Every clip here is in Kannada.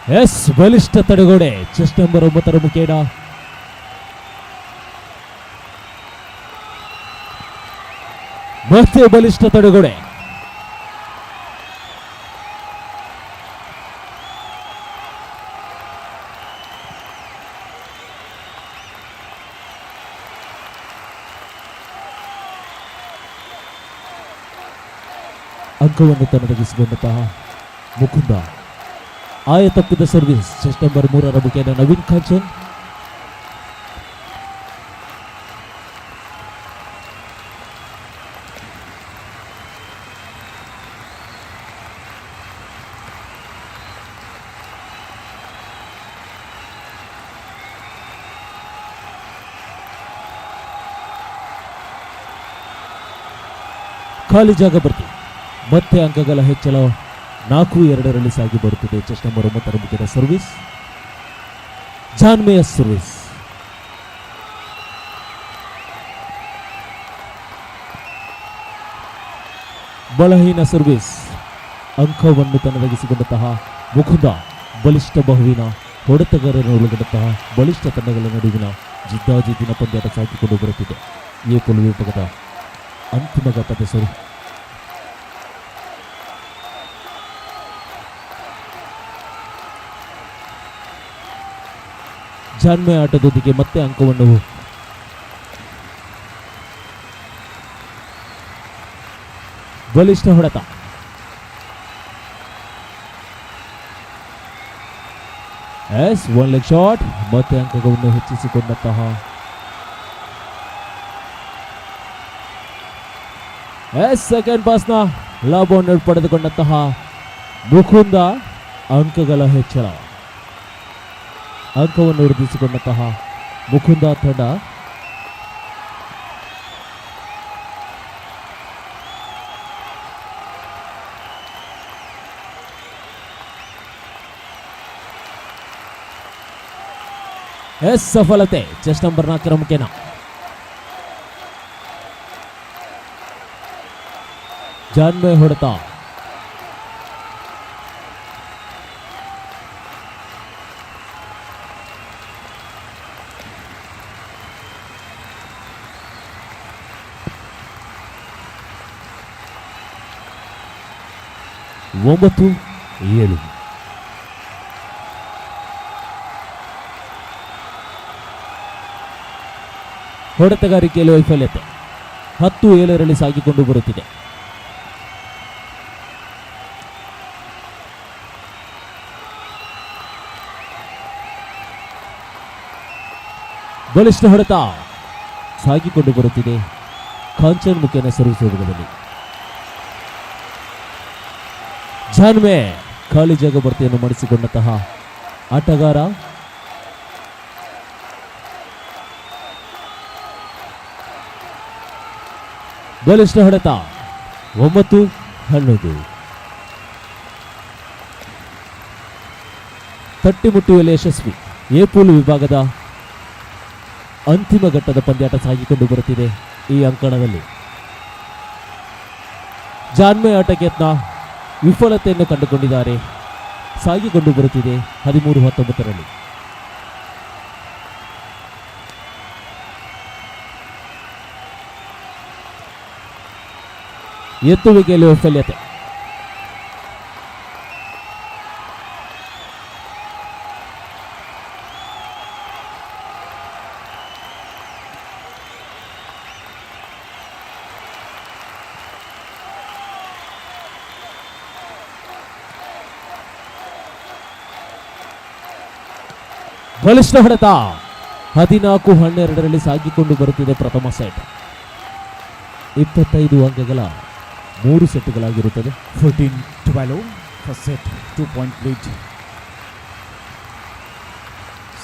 ಎಸ್ ಬಲಿಷ್ಠ ತಡೆಗೋಡೆ ಚೆಸ್ಟ್ ನಂಬರ್ 9 ಮುಖೇನ ಮತ್ತೆ ಬಲಿಷ್ಠ ತಡೆಗೋಡೆ. ಅಂಕವನ್ನು ತನ್ನದಗಿಸಿಕೊಂಡಂತಹ ಮುಕುಂದ. ಆಯ ತಪ್ಪಿದ ಸರ್ವಿಸ್ ಚೆಸ್ಟ್ ನಂಬರ್ 3 ಮುಖೇನ ನವೀನ್ ಕಾಂಚನ್. ಖಾಲಿ ಜಾಗ ಬರ್ತಿ ಮತ್ತೆ ಅಂಕಗಳ ಹೆಚ್ಚಳ 4-2 ಸಾಗಿ ಬರುತ್ತಿದೆ. ಚೆಸ್ಟ್ ನಂಬರ್ 9 ಮುಖೇನ ಸರ್ವಿಸ್ ಜಾನ್ಮೆಯ ಸರ್ವಿಸ್. ಬಲಹೀನ ಸರ್ವಿಸ್. ಅಂಕವನ್ನು ತನ್ನದಗಿಸಿಕೊಂಡಂತಹ ಮುಕುಂದ. ಬಲಿಷ್ಠ ಬಹುವಿನ ಹೊಡೆತಗಾರರನ್ನು ಒಳಗೊಂಡಂತಹ ಬಲಿಷ್ಠ ತಂಡಗಳ ನಡುವಿನ ಜಿದ್ದಾಜಿದ್ದಿನ ಪಂದ್ಯಾಟ ಸಾಕಿಕೊಂಡು ಬರುತ್ತಿದೆ. ಎ ಪೋಲ್ ವಿಭಾಗದ ಅಂತಿಮ ಘಟ್ಟದ ಸರು. ಜಾನ್ಮೆ ಆಟದೊಂದಿಗೆ ಮತ್ತೆ ಅಂಕವನ್ನು ಬಲಿಷ್ಠ ಹೊಡೆತ. ಎಸ್ 1 ಲೆಗ್ ಶಾಟ್. ಮತ್ತೆ ಅಂಕವನ್ನು ಹೆಚ್ಚಿಸಿಕೊಂಡಂತಹ ಸೆಕೆಂಡ್ ಪಾಸ್ನ ಲಾಭವನ್ನು ಪಡೆದುಕೊಂಡಂತಹ ಮುಕುಂದ. ಅಂಕಗಳ ಹೆಚ್ಚಳ. ಅಂಕವನ್ನು ವೃದ್ಧಿಸಿಕೊಂಡಂತಹ ಮುಕುಂದ ತಂಡ ಸಫಲತೆ ಚೆಸ್ಟ್ ನಂಬರ್ 4 ಮುಖೇನ ಜಾನ್ಮೆ ಹೊಡೆತ. ಒಂಬತ್ತು 7. ಹೊಡೆತಗಾರಿಕೆಯಲ್ಲಿ ವೈಫಲ್ಯತೆ 10-7 ಸಾಗಿಕೊಂಡು ಬರುತ್ತಿದೆ. ಬಲಿಷ್ಠ ಹೊಡೆತ ಸಾಗಿಕೊಂಡು ಬರುತ್ತಿದೆ. ಕಾಂಚನ್ ಮುಖೇನ ಸರ್ವಿಸ್ ವಿಭಾಗದಲ್ಲಿ ಜಾನ್ಮೆ ಖಾಲಿ ಜಾಗ ಭರ್ತಿಯನ್ನು ಮಾಡಿಸಿಕೊಂಡಂತಹ ಆಟಗಾರ. ಬಲಿಷ್ಠ ಹೊಡೆತ 9-11. ತಟ್ಟಿಮುಟ್ಟುವಲ್ಲಿ ಯಶಸ್ವಿ. ಎ ಪೋಲ್ ವಿಭಾಗದ ಅಂತಿಮ ಘಟ್ಟದ ಪಂದ್ಯಾಟ ಸಾಗಿಕೊಂಡು ಬರುತ್ತಿದೆ. ಈ ಅಂಕಣದಲ್ಲಿ ಜಾನ್ಮೆ ಆಟಕ್ಕೆ ಯತ್ನ ವಿಫಲತೆಯನ್ನು ಕಂಡುಕೊಂಡಿದ್ದಾರೆ. ಸಾಗಿಕೊಂಡು ಬರುತ್ತಿದೆ 13-19. ಎತ್ತುವಿಕೆಯಲ್ಲಿ ವೈಫಲ್ಯತೆ. ಬಲಿಷ್ಠ ಹೊಡೆತ 14-12 ಸಾಗಿಕೊಂಡು ಬರುತ್ತಿದೆ. ಪ್ರಥಮ ಸೆಟ್ 25 ಅಂಕಗಳ 3 ಸೆಟ್ಗಳಾಗಿರುತ್ತದೆ. 14-12 first set 2 point lead.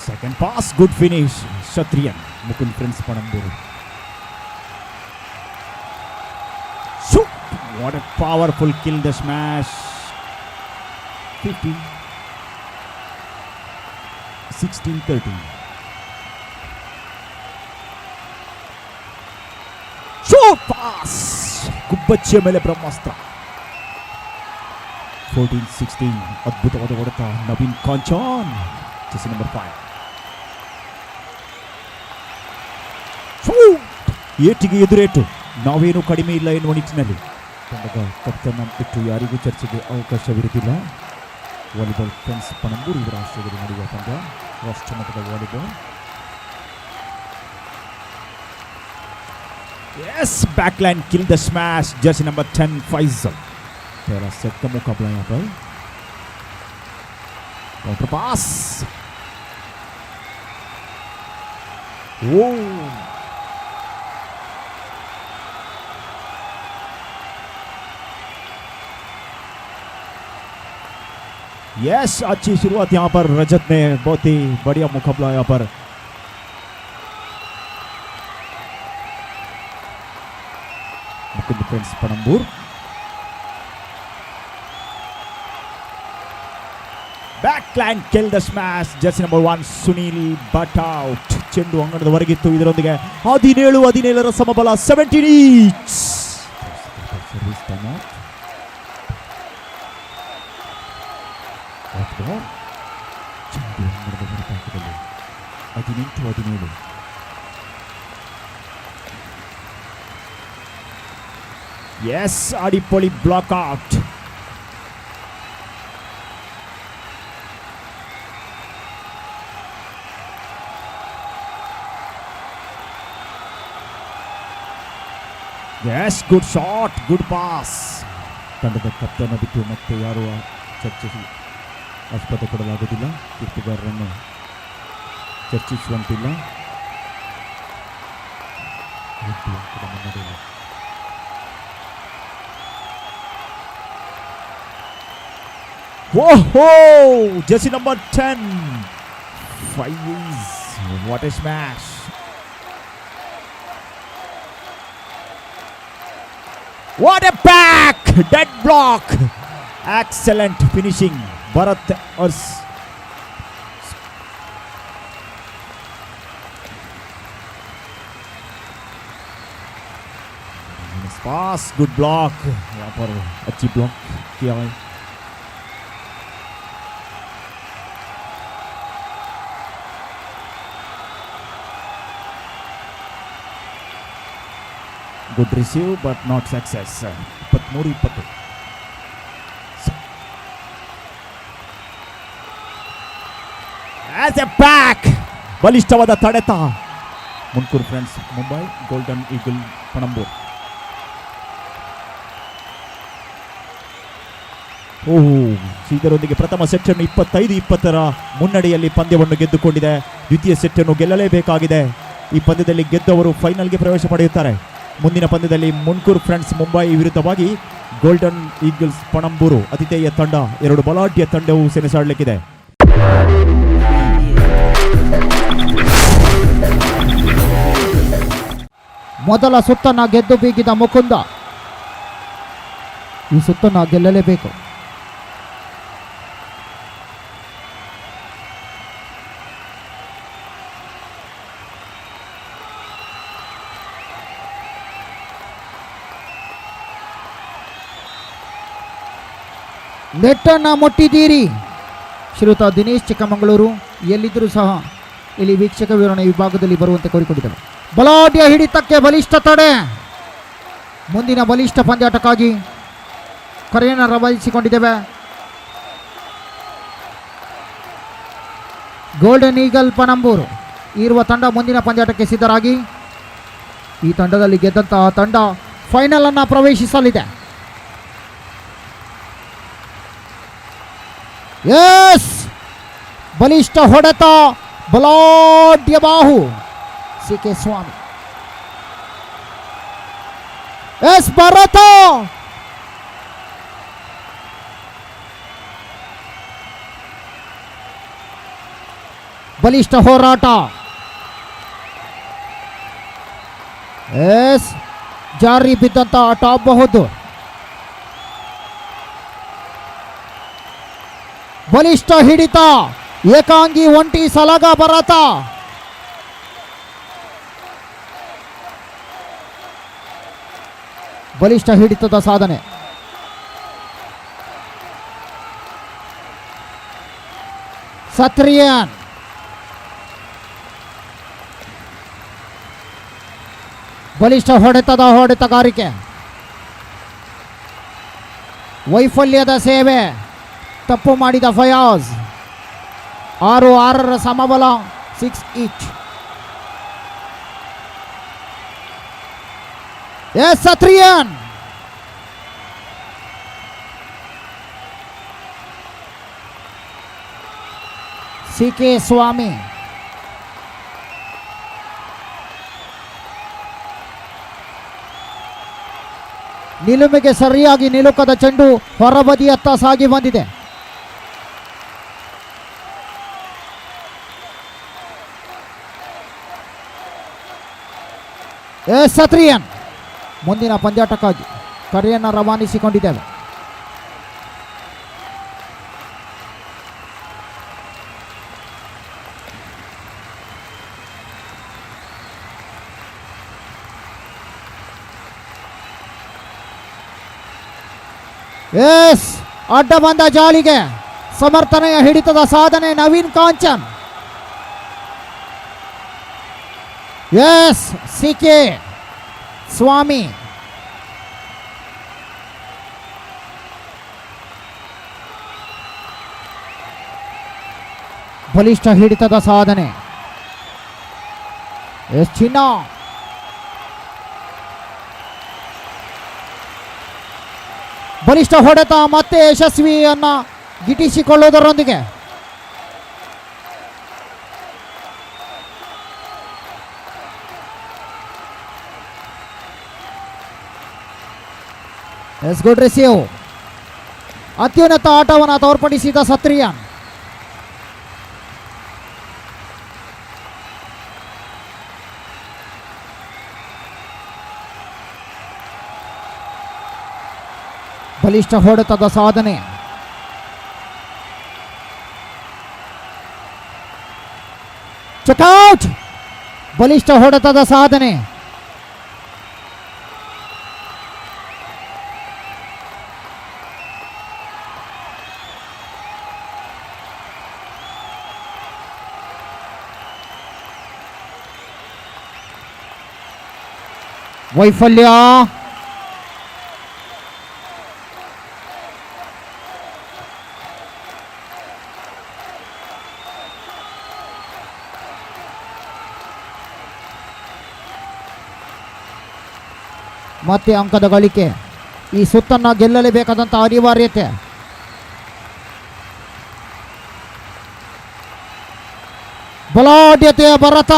Second pass, good finish. Kshatriyan Mukund Prince Panamburu. Shoot! What a powerful kill, the smash. 16-13. Shoot pass! ಗುಬ್ಬಚ್ಚಿಯ ಮೇಲೆ ಬ್ರಹ್ಮಾಸ್ತ್ರ. 14-16 ಅದ್ಭುತವಾದ ಹೊಡೆತ ನವೀನ್ ಕಾಂಚಾನ್ ಜೆರ್ಸಿ ನಂಬರ್ 5. ಏಟಿಗೆ ಎದುರೇಟು, ನಾವೇನು ಕಡಿಮೆ ಇಲ್ಲ ಎನ್ನುವ ನಿಟ್ಟಿನಲ್ಲಿ ತಂಡದ ಕಪ್ತಾನ ಬಿಟ್ಟು ಯಾರಿಗೂ ಚರ್ಚೆಗೆ ಅವಕಾಶವಿರುವುದಿಲ್ಲ. ವಾಲಿಬಾಲ್ ಫ್ರೆಂಡ್ಸ್ ಪಣಂಬೂರು ಇವರ ಆಶ್ರಯದಲ್ಲಿ ನಡೆಯುವ ಪಂದ್ಯ, ರಾಷ್ಟ್ರಮಟ್ಟದ volleyball. Yes, backline kill the smash, jersey number 10 Faisal. पहला सेट का मुकाबला यहाँ पर. काउंटर पास. Oh. यस, अच्छी शुरुआत यहाँ पर रजत ने, बहुत ही बढ़िया मुकाबला यहाँ पर. Mukund friends Panambur. Backline kill the smash, jersey number 1 Sunil but out. ಚೆಂಡು ಅಂಗಣದ ಹೊರಗಿತ್ತು. ಇದರೊಂದಿಗೆ 17-17 ಸಮಬಲ, 17 each. Service time out. ಚೆಂಡು ಅಂಗಣದ ಹೊರತಾಕದಲ್ಲಿ 18-17. Yes, ಅಡಿಪೊಳಿ block out. Yes, good shot, good pass. ತಂಡದ ಕಪ್ತಾನ ಬಿಟ್ಟು ಮತ್ತೆ ಯಾರು ಚರ್ಚಿಸಿ ಆಸ್ಪದ ಕೊಡಲಾಗುವುದಿಲ್ಲ. ತೀರ್ಪುಗಾರರನ್ನು ಚರ್ಚಿಸುವಂತಿಲ್ಲ. Whoa! Jersey number 10. 5 is. What a smash. What a back! Dead block. Excellent finishing. Bharat Urs. Pass, good block. यहाँ पर अच्छी ब्लॉक किया है. Good receive but not success. 23-20. As a back, ಬಲಿಷ್ಠವಾದ ತಡೆತ. Munkur friends Mumbai, golden eagle Panambur. ಇದರೊಂದಿಗೆ ಪ್ರಥಮ ಸೆಟ್ ಅನ್ನು 25-20 ಮುನ್ನಡೆಯಲ್ಲಿ ಪಂದ್ಯವನ್ನು ಗೆದ್ದುಕೊಂಡಿದೆ. ದ್ವಿತೀಯ ಸೆಟ್ ಅನ್ನು ಗೆಲ್ಲಲೇಬೇಕಾಗಿದೆ. ಈ ಪಂದ್ಯದಲ್ಲಿ ಗೆದ್ದವರು ಫೈನಲ್ಗೆ ಪ್ರವೇಶ ಪಡೆಯುತ್ತಾರೆ. ಮುಂದಿನ ಪಂದ್ಯದಲ್ಲಿ ಮುನ್ಕೂರ್ ಫ್ರೆಂಡ್ಸ್ ಮುಂಬೈ ವಿರುದ್ಧವಾಗಿ ಗೋಲ್ಡನ್ ಈಗಲ್ಸ್ ಪಣಂಬೂರು ಅತಿಥೇಯ ತಂಡ, ಎರಡು ಬಲಾಢ್ಯ ತಂಡವು ಸೆಣಸಾಡಲಿಕ್ಕಿದೆ. ಮೊದಲ ಸುತ್ತನ್ನ ಗೆದ್ದು ಬೀಗಿದ ಮುಕುಂದ ಈ ಸುತ್ತನ್ನ ಗೆಲ್ಲಲೇಬೇಕು. ನೆಟ್ಟನ್ನ ಮುಟ್ಟಿದ್ದೀರಿ ಶ್ರೀಯುತ ದಿನೇಶ್ ಚಿಕ್ಕಮಗಳೂರು. ಎಲ್ಲಿದ್ದರೂ ಸಹ ಇಲ್ಲಿ ವೀಕ್ಷಕ ವಿವರಣೆ ವಿಭಾಗದಲ್ಲಿ ಬರುವಂತೆ ಕೋರಿಕೊಂಡಿದ್ದರು. ಬಲಾಢ್ಯ ಹಿಡಿತಕ್ಕೆ ಬಲಿಷ್ಠ ತಡೆ. ಮುಂದಿನ ಬಲಿಷ್ಠ ಪಂದ್ಯಾಟಕ್ಕಾಗಿ ಕರೆಯನ್ನು ರವಾನಿಸಿಕೊಂಡಿದ್ದೇವೆ. ಗೋಲ್ಡನ್ ಈಗಲ್ ಪಣಂಬೂರು ಇರುವ ತಂಡ ಮುಂದಿನ ಪಂದ್ಯಾಟಕ್ಕೆ ಸಿದ್ಧರಾಗಿ, ಈ ತಂಡದಲ್ಲಿ ಗೆದ್ದಂತಹ ತಂಡ ಫೈನಲ್ ಅನ್ನು ಪ್ರವೇಶಿಸಲಿದೆ. ಎಸ್, ಬಲಿಷ್ಠ ಹೊಡೆತ, ಬಲಾಢ್ಯ ಬಾಹು ಸಿ.ಕೆ. ಸ್ವಾಮಿ. ಎಸ್, ಭಾರತ ಬಲಿಷ್ಠ ಹೋರಾಟ. ಎಸ್, ಜಾರಿ ಬಿದ್ದಂತ ಟಾಪ್ ಬಹುದು. ಬಲಿಷ್ಠ ಹಿಡಿತ, ಏಕಾಂಗಿ ಒಂಟಿ ಸಲಗ ಭಾರತ. ಬಲಿಷ್ಠ ಹಿಡಿತದ ಸಾಧನೆ. ಸತ್ರಿಯನ್ ಬಲಿಷ್ಠ ಹೊಡೆತಗಾರಿಕೆ, ವೈಫಲ್ಯದ ಸೇವೆ, ತಪ್ಪು ಮಾಡಿದ ಫಯಾಜ್. 6-6 ಸಮಬಲ, 6 each. Yes Sathriyan C K. Swamy ನಿಲುಮೆಗೆ ಸರಿಯಾಗಿ ನಿಲುಕದ ಚೆಂಡು ಹೊರಬದಿಯತ್ತ ಸಾಗಿ ಬಂದಿದೆ. ಎಸ್ ಸತ್ರಿಯನ್ ಮುಂದಿನ ಪಂದ್ಯಾಟಕ್ಕಾಗಿ ಕರೆಯನ್ನು ರವಾನಿಸಿಕೊಂಡಿದ್ದೇವೆ. ಎಸ್ ಅಡ್ಡ ಬಂದ ಜಾಲಿಗೆ ಸಮರ್ಥನೆಯ ಹಿಡಿತದ ಸಾಧನೆ ನವೀನ್ ಕಾಂಚನ್. Yes C K. ಸ್ವಾಮಿ ಬಲಿಷ್ಠ ಹಿಡಿತದ ಸಾಧನೆ. ಎಸ್ ಚಿನ್ನ ಬಲಿಷ್ಠ ಹೊಡೆತ ಮತ್ತೆ ಯಶಸ್ವಿಯನ್ನ ಗಿಟ್ಟಿಸಿಕೊಳ್ಳುವುದರೊಂದಿಗೆ ಎಸ್ ಗುಡ್ ರಿಸೀವ್. ಅತ್ಯುನ್ನತ ಆಟವನ್ನು ತೋರ್ಪಡಿಸಿದ ಸತ್ರಿಯನ್. ಬಲಿಷ್ಠ ಹೊಡೆತದ ಸಾಧನೆ. ಚೆಕ್ಔಟ್. ಬಲಿಷ್ಠ ಹೊಡೆತದ ಸಾಧನೆ. ವೈಫಲ್ಯ. ಮತ್ತೆ ಅಂಕದ ಗಳಿಕೆ. ಈ ಸುತ್ತನ್ನ ಗೆಲ್ಲಲೇಬೇಕಾದಂಥ ಅನಿವಾರ್ಯತೆ. ಬಲಾಢ್ಯತೆಯ ಭರತ.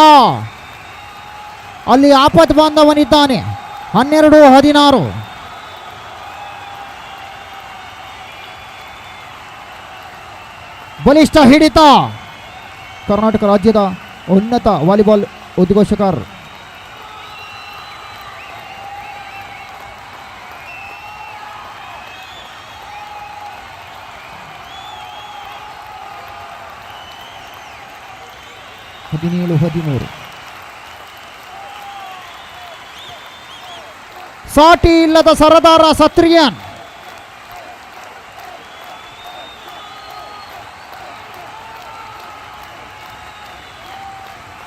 ಅಲ್ಲಿ ಆಪತ್ ಬಾಂಧವನಿದ್ದಾನೆ. 12-16. ಬಲಿಷ್ಠ ಹಿಡಿತ. ಕರ್ನಾಟಕ ರಾಜ್ಯದ ಉನ್ನತ ವಾಲಿಬಾಲ್ ಉದ್ಘೋಷಕರ್ ಹದಿನೇಳು 13. ಸಾಟಿ ಇಲ್ಲದ ಸರದಾರ ಸತ್ರಿಯನ್.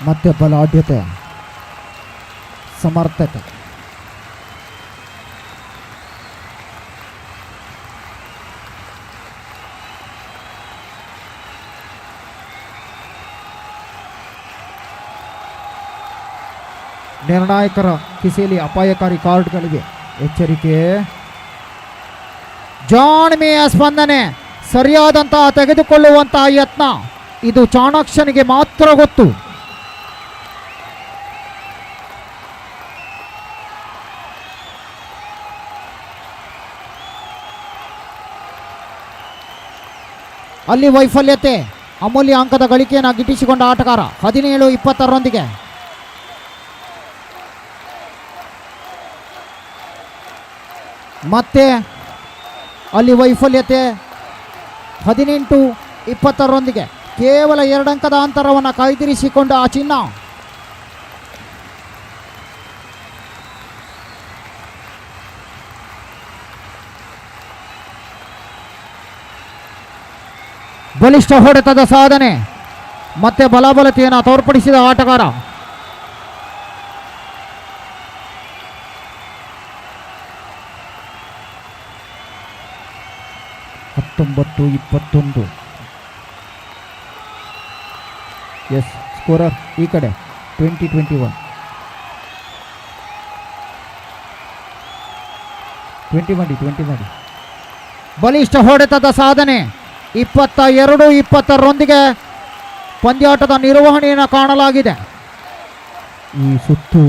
ಮತ್ತೆ ಬಲಾಢ್ಯತೆ, ಸಮರ್ಥತೆ. ನಿರ್ಣಾಯಕರ ಕಿಸೆಯಲ್ಲಿ ಅಪಾಯಕಾರಿ ಕಾರ್ಡ್ಗಳಿವೆ. ಎಚ್ಚರಿಕೆ. ಜಾಣ್ಮೆಯ ಸ್ಪಂದನೆ, ಸರಿಯಾದಂತಹ ತೆಗೆದುಕೊಳ್ಳುವಂತಹ ಯತ್ನ. ಇದು ಚಾಣಾಕ್ಷನಿಗೆ ಮಾತ್ರ ಗೊತ್ತು. ಅಲ್ಲಿ ವೈಫಲ್ಯತೆ. ಅಮೂಲ್ಯ ಅಂಕದ ಗಳಿಕೆಯನ್ನು ಗಿಟ್ಟಿಸಿಕೊಂಡ ಆಟಗಾರ 17-20 ಮತ್ತೆ ಅಲ್ಲಿ ವೈಫಲ್ಯತೆ. 18-20 ಕೇವಲ 2 ಅಂಕದ ಅಂತರವನ್ನು ಕಾಯ್ದಿರಿಸಿಕೊಂಡ ಆ ಚಿನ್ನ. ಬಲಿಷ್ಠ ಹೊಡೆತದ ಸಾಧನೆ ಮತ್ತೆ ಬಲಾಬಲತೆಯನ್ನು ತೋರ್ಪಡಿಸಿದ ಆಟಗಾರ. ಹತ್ತೊಂಬತ್ತು 21. ಎಸ್ ಸ್ಕೋರರ್ ಈ ಕಡೆ 20-21. 20 ಮಾಡಿ. ಬಲಿಷ್ಠ ಹೊಡೆತದ ಸಾಧನೆ 22-20ರೊಂದಿಗೆ ಪಂದ್ಯಾಟದ ನಿರ್ವಹಣೆಯನ್ನು ಕಾಣಲಾಗಿದೆ. ಈ ಸುತ್ತು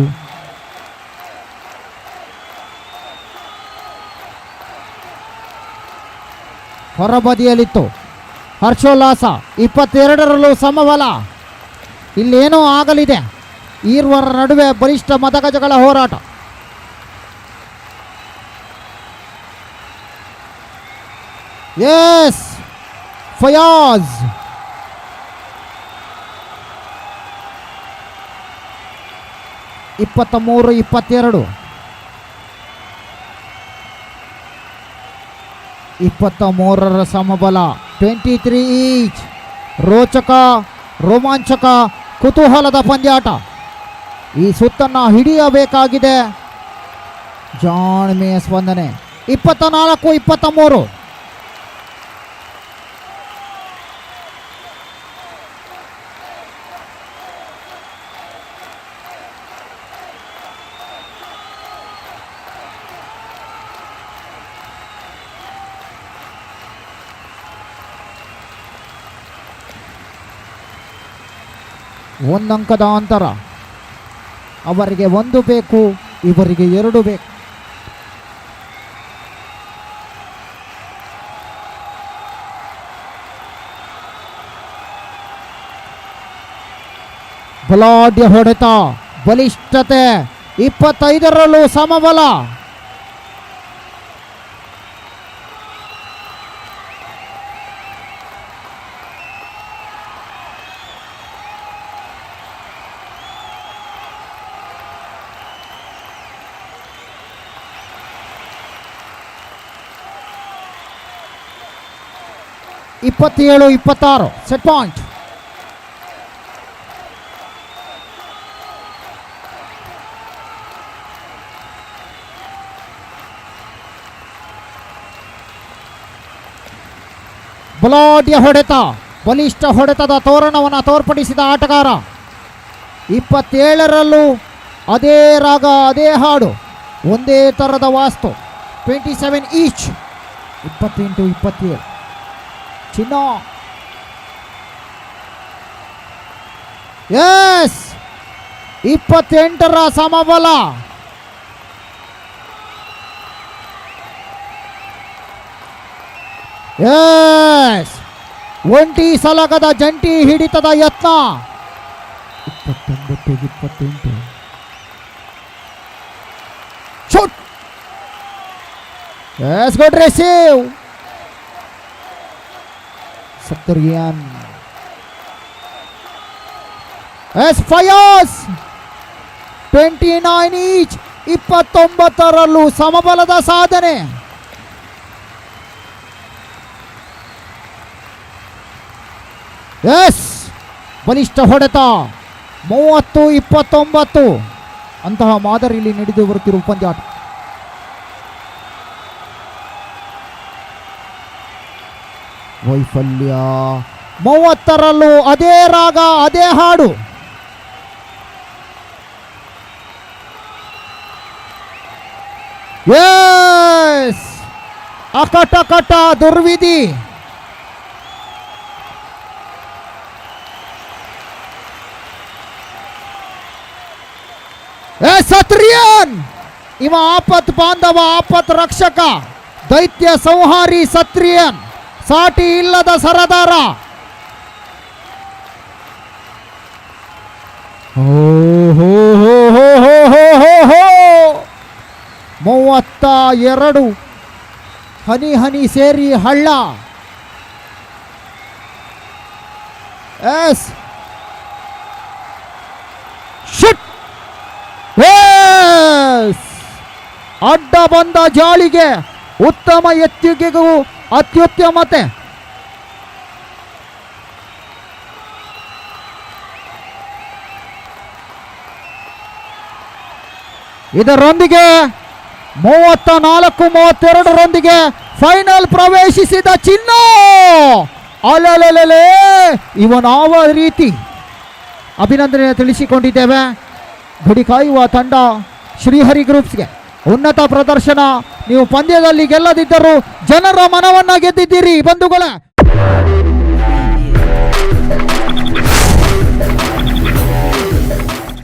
ಹೊರಬದಿಯಲ್ಲಿತ್ತು. ಹರ್ಷೋಲ್ಲಾಸ 22ರಲ್ಲೂ ಸಮಬಲ. ಇಲ್ಲೇನೋ ಆಗಲಿದೆ. ಈರ್ವರ ನಡುವೆ ಬಲಿಷ್ಠ ಮದಗಜಗಳ ಹೋರಾಟ. ಎಸ್ ಫಯಾಜ್ ಇಪ್ಪತ್ತ 23ರ ಸಮಬಲ 23 ಈಚ್. ರೋಚಕ, ರೋಮಾಂಚಕ, ಕುತೂಹಲದ ಪಂದ್ಯಾಟ. ಈ ಸುತ್ತನ್ನು ಹಿಡಿಯಬೇಕಾಗಿದೆ. ಜಾಣ್ಮೆಯ ಸ್ಪಂದನೆ 24-23. ಒಂದಂಕದ ಅಂತರ. ಅವರಿಗೆ 1 ಬೇಕು, ಇವರಿಗೆ 2 ಬೇಕು. ಬಲಾಢ್ಯ ಹೊಡೆತ, ಬಲಿಷ್ಠತೆ 25ರಲ್ಲೂ ಸಮಬಲ. ಇಪ್ಪತ್ತೇಳು 26 ಸೆಟ್ ಪಾಯಿಂಟ್. ಬಲಾಢ್ಯ ಹೊಡೆತ, ಬಲಿಷ್ಠ ಹೊಡೆತದ ತೋರಣವನ್ನು ತೋರ್ಪಡಿಸಿದ ಆಟಗಾರ. 27ರಲ್ಲೂ ಅದೇ ರಾಗ, ಅದೇ ಹಾಡು, ಒಂದೇ ಥರದ ವಾಸ್ತು. 27 ಈಚ್. 28-27 ಚಿನ್ನ. ಎಸ್ 28ರ ಸಮಬಲ. ಎಸ್ ಒಂಟಿ ಸಲಗದ ಜಂಟಿ ಹಿಡಿತದ ಯತ್ನ. 29-28 shoot. Yes good receive. Sathriyan. Yes Fayaz 29 each. 29ರಲ್ಲೂ ಸಮಬಲದ ಸಾಧನೆ. ಎಸ್ ಬಲಿಷ್ಠ ಹೊಡೆತ 30-29 ಅಂತಹ ಮಾದರಿಯಲ್ಲಿ ನಡೆದು ಬರುತ್ತಿರುವ ಪಂದ್ಯಾಟ. ವೈಫಲ್ಯ 30ರಲ್ಲೂ ಅದೇ ರಾಗ, ಅದೇ ಹಾಡು. ಎಸ್ ಅಕಟಕಟ ದುರ್ವಿಧಿ. ಸತ್ರಿಯನ್ ಇವ ಆಪತ್ ಬಾಂಧವ, ಆಪತ್ ರಕ್ಷಕ, ದೈತ್ಯ ಸಂಹಾರಿ ಸತ್ರಿಯನ್, ಸಾಟಿ ಇಲ್ಲದ ಸರದಾರ. 32 ಹನಿ ಹನಿ ಸೇರಿ ಹಳ್ಳ. ಎಸ್ ಶುಟ್. ಅಡ್ಡ ಬಂದ ಜಾಳಿಗೆ ಉತ್ತಮ ಎತ್ತಿಗೆಗೂ ಅತ್ಯುತ್ತಮತೆ. ಇದರೊಂದಿಗೆ 34-32 ಫೈನಲ್ ಪ್ರವೇಶಿಸಿದ ಚಿನ್ನ. ಅಲಲಲೇ, ಇವನಾವ ರೀತಿ ಅಭಿನಂದನೆ ತಿಳಿಸಿಕೊಂಡಿದ್ದೇವೆ. ಗುಡಿ ಕಾಯುವ ತಂಡ ಶ್ರೀಹರಿ ಗ್ರೂಪ್ಸ್ಗೆ ಉನ್ನತ ಪ್ರದರ್ಶನ. ನೀವು ಪಂದ್ಯದಲ್ಲಿ ಗೆಲ್ಲದಿದ್ದರೂ ಜನರ ಮನವನ್ನ ಗೆದ್ದಿದ್ದೀರಿ ಬಂಧುಗಳೇ.